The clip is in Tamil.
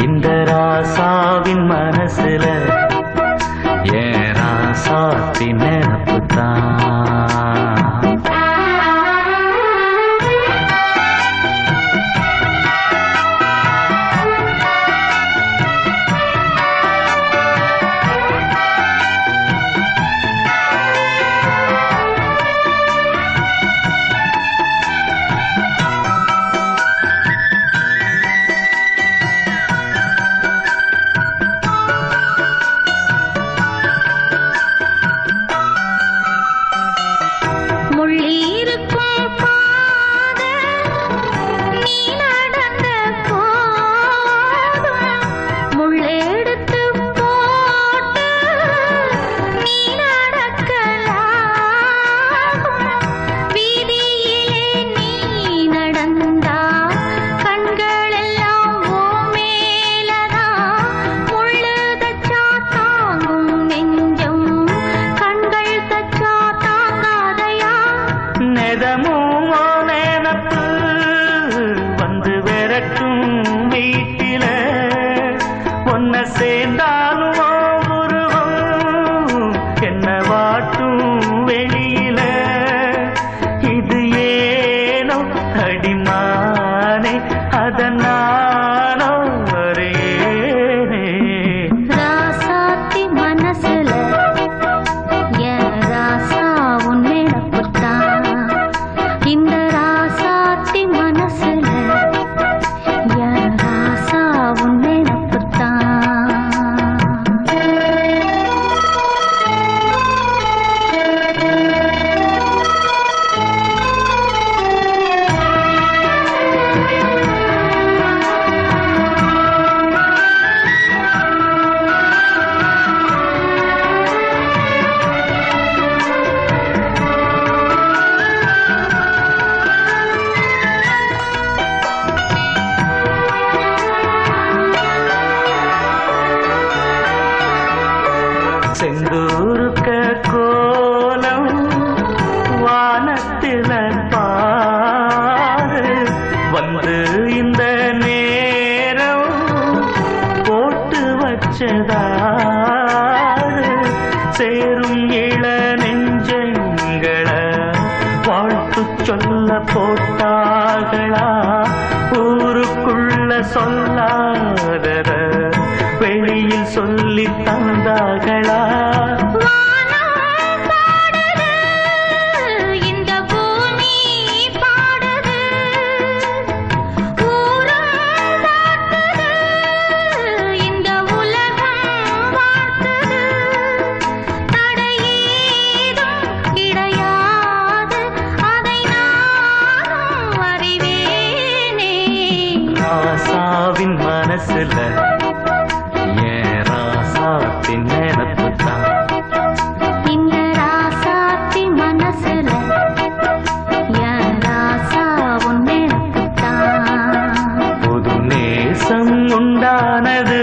இந்த ராசாவின் மனசுல ஏன் ராசாத்தி நினப்புத்தான். சேர்ந்தாலும் உருவம் என்ன வாட்டும் வெளியில இது ஏனோ அடிமானே அதனானோ வரேனே. ராசாத்தி மனசுல என் ராசா உன்னை நப்புத்தான். இந்த ராசாத்தி மனசுல என் ராசா உன்னை நப்புத்தான். செந்தூருக்க கோலம் வானத்தில பாரு வந்து இந்த நேரம் போட்டு வச்சதாரு சேரும் இள நெஞ்சங்களை வாழ்த்து சொல்ல போட்டார்களா ஊருக்குள்ள சொல்லாதத வெளியில் சொல்லி தந்தார்களா. இந்த பூமி பாடுது ஊரும் பாடுது இந்த உலகம் வாழ்த்துது தடையேதும் கிடையாது அதை நானும் அறிவேனே. ராசாவின் மனசுல நினப்புத்தான். இந்த ராசாத்தி மனசுல என் ராசா உன் நினப்புத்தான். புது நேசம் உண்டானது